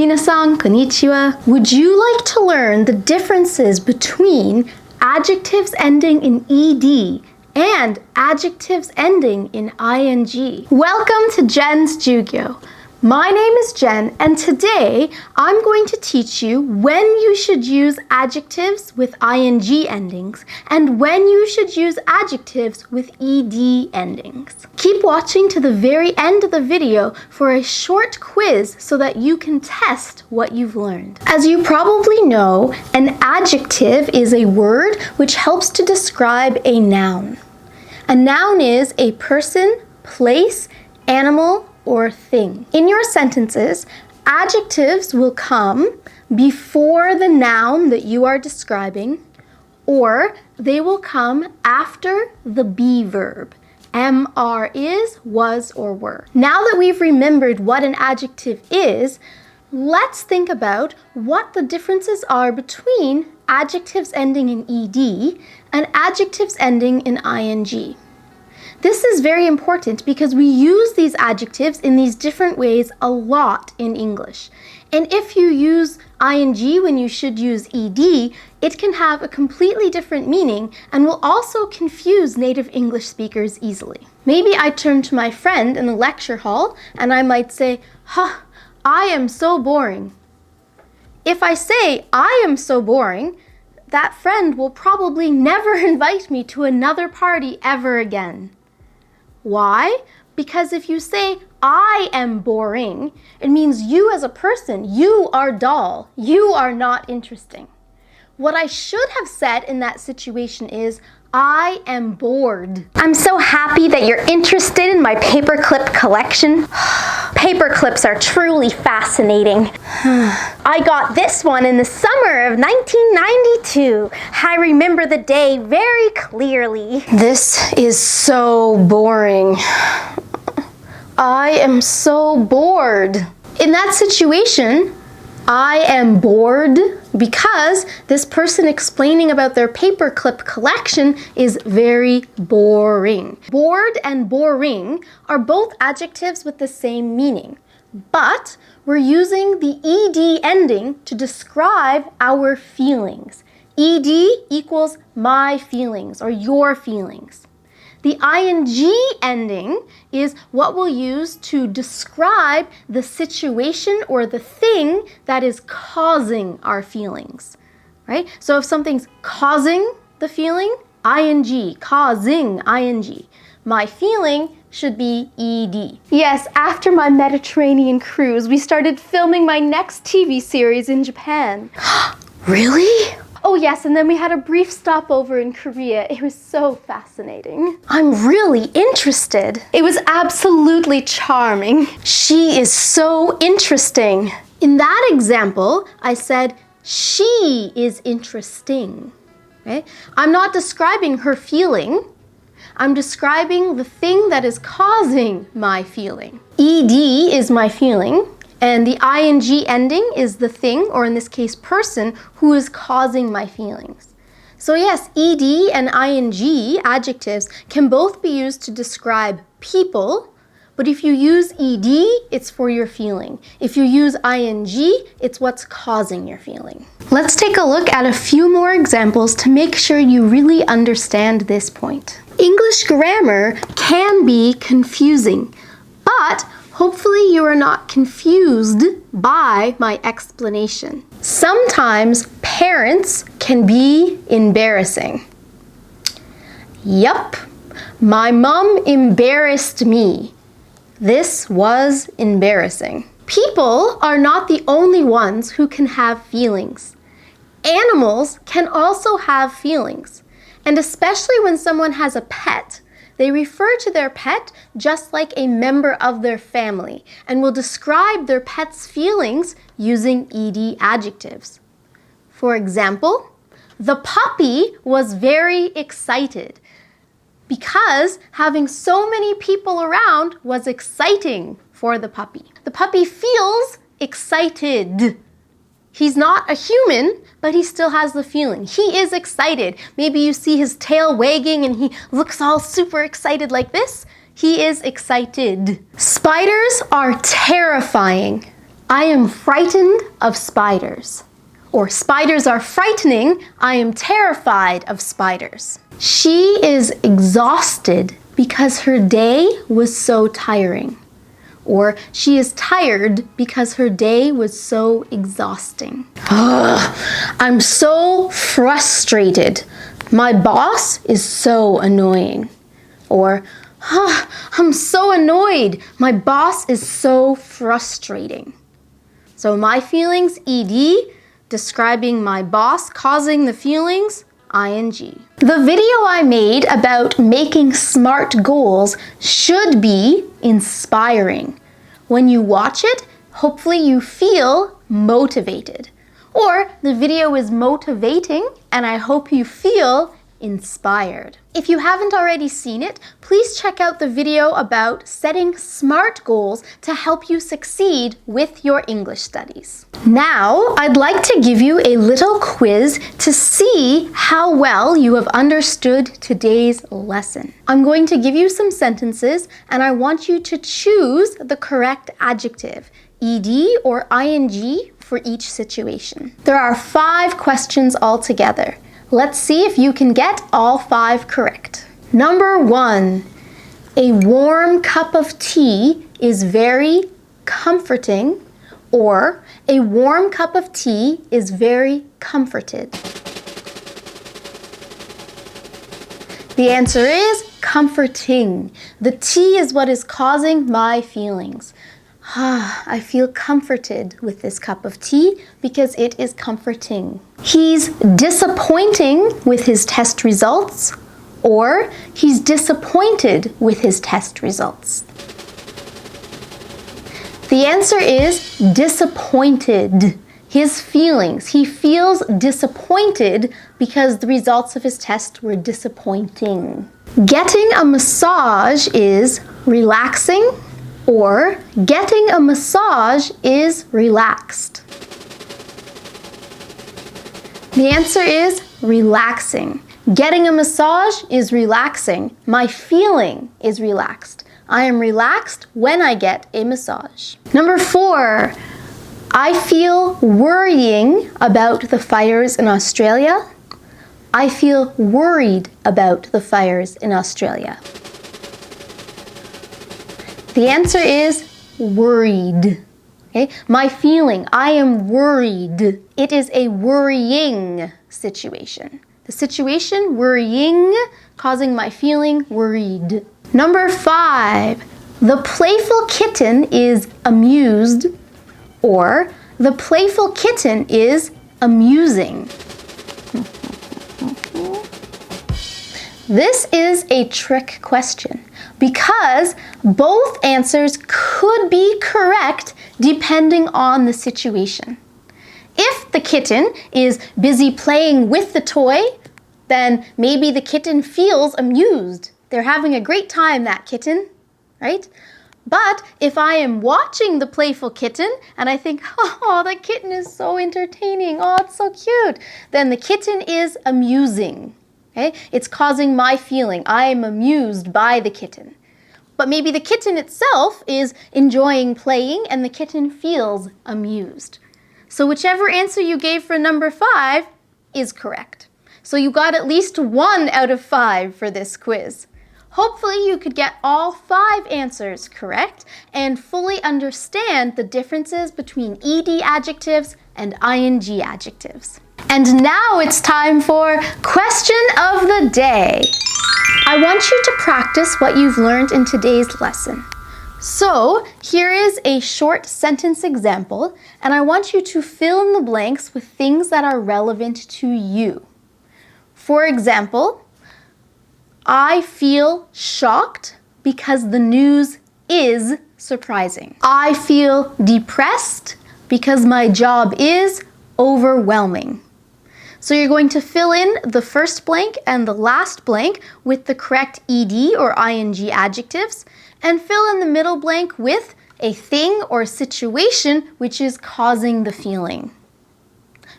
Minasan, konnichiwa. Would you like to learn the differences between adjectives ending in ed and adjectives ending in ing? Welcome to Jen's Jyugyou. My name is Jen, and today I'm going to teach you when you should use adjectives with ing endings and when you should use adjectives with ed endings. Keep watching to the very end of the video for a short quiz so that you can test what you've learned. As you probably know, an adjective is a word which helps to describe a noun. A noun is a person, place, animal, or thing. In your sentences, adjectives will come before the noun that you are describing, or they will come after the be verb. Am, are, is, was, or were. Now that we've remembered what an adjective is, let's think about what the differences are between adjectives ending in ed and adjectives ending in ing. This is very important because we use these adjectives in these different ways a lot in English. And if you use ing when you should use ed, it can have a completely different meaning and will also confuse native English speakers easily. Maybe I turn to my friend in the lecture hall and I might say, I am so boring. If I say, I am so boring, that friend will probably never invite me to another party ever again. Why? Because if you say, I am boring, it means you as a person, you are dull, you are not interesting. What I should have said in that situation is, I am bored. I'm so happy that you're interested in my paperclip collection. Paperclips are truly fascinating. I got this one in the summer of 1992. I remember the day very clearly. This is so boring. I am so bored. In that situation, I am bored because this person explaining about their paperclip collection is very boring. Bored and boring are both adjectives with the same meaning, but we're using the ed ending to describe our feelings. Ed equals my feelings or your feelings. The ing ending is what we'll use to describe the situation or the thing that is causing our feelings, right? So if something's causing the feeling, ing, causing, ing. My feeling should be ed. Yes, after my Mediterranean cruise, we started filming my next TV series in Japan. Really? Oh yes, and then we had a brief stopover in Korea. It was so fascinating. I'm really interested. It was absolutely charming. She is so interesting. In that example, I said, she is interesting. Okay? I'm not describing her feeling. I'm describing the thing that is causing my feeling. Ed is my feeling. And the ing ending is the thing, or in this case, person, who is causing my feelings. So yes, ed and ing adjectives can both be used to describe people, but if you use ed, it's for your feeling. If you use ing, it's what's causing your feeling. Let's take a look at a few more examples to make sure you really understand this point. English grammar can be confusing, but hopefully you are not confused by my explanation. Sometimes parents can be embarrassing. Yup, my mom embarrassed me. This was embarrassing. People are not the only ones who can have feelings. Animals can also have feelings, and especially when someone has a pet, they refer to their pet just like a member of their family and will describe their pet's feelings using ed adjectives. For example, the puppy was very excited because having so many people around was exciting for the puppy. The puppy feels excited. He's not a human, but he still has the feeling. He is excited. Maybe you see his tail wagging and he looks all super excited like this. He is excited. Spiders are terrifying. I am frightened of spiders. Or spiders are frightening, I am terrified of spiders. She is exhausted because her day was so tiring. Or she is tired because her day was so exhausting. I'm so frustrated. My boss is so annoying. Or I'm so annoyed. My boss is so frustrating. So my feelings, ED, describing my boss causing the feelings, ING. The video I made about making smart goals should be inspiring. When you watch it, hopefully you feel motivated. Or the video is motivating and I hope you feel inspired. If you haven't already seen it, please check out the video about setting SMART goals to help you succeed with your English studies. Now, I'd like to give you a little quiz to see how well you have understood today's lesson. I'm going to give you some sentences and I want you to choose the correct adjective, ED or ING, for each situation. There are 5 questions altogether. Let's see if you can get all 5 correct. Number 1, a warm cup of tea is very comforting, or a warm cup of tea is very comforted. The answer is comforting. The tea is what is causing my feelings. I feel comforted with this cup of tea because it is comforting. He's disappointing with his test results, or he's disappointed with his test results. The answer is disappointed. His feelings. He feels disappointed because the results of his test were disappointing. Getting a massage is relaxing, or getting a massage is relaxed. The answer is relaxing. Getting a massage is relaxing. My feeling is relaxed. I am relaxed when I get a massage. Number 4, I feel worrying about the fires in Australia. I feel worried about the fires in Australia. The answer is worried. Okay? My feeling, I am worried. It is a worrying situation. The situation, worrying, causing my feeling worried. Number 5, the playful kitten is amused, or the playful kitten is amusing. This is a trick question because both answers could be correct depending on the situation. If the kitten is busy playing with the toy, then maybe the kitten feels amused. They're having a great time, that kitten, right? But if I am watching the playful kitten and I think, oh, that kitten is so entertaining, oh, it's so cute, then the kitten is amusing. Okay? It's causing my feeling. I am amused by the kitten. But maybe the kitten itself is enjoying playing and the kitten feels amused. So whichever answer you gave for number 5 is correct. So you got at least 1 out of 5 for this quiz. Hopefully you could get all 5 answers correct and fully understand the differences between ED adjectives and ING adjectives. And now it's time for question of the day. I want you to practice what you've learned in today's lesson. So here is a short sentence example, and I want you to fill in the blanks with things that are relevant to you. For example, I feel shocked because the news is surprising. I feel depressed because my job is overwhelming. So you're going to fill in the first blank and the last blank with the correct ED or ING adjectives, and fill in the middle blank with a thing or situation which is causing the feeling.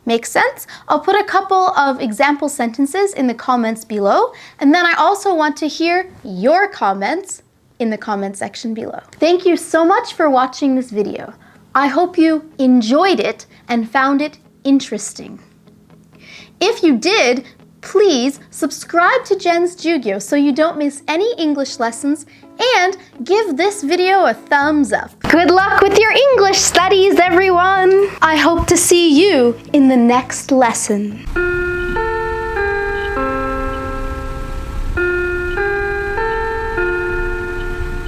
Make sense? I'll put a couple of example sentences in the comments below, and then I also want to hear your comments in the comment section below. Thank you so much for watching this video. I hope you enjoyed it and found it interesting. If you did, please subscribe to Jen's Jyugyou so you don't miss any English lessons, and give this video a thumbs up. Good luck with your English studies, everyone! I hope to see you in the next lesson.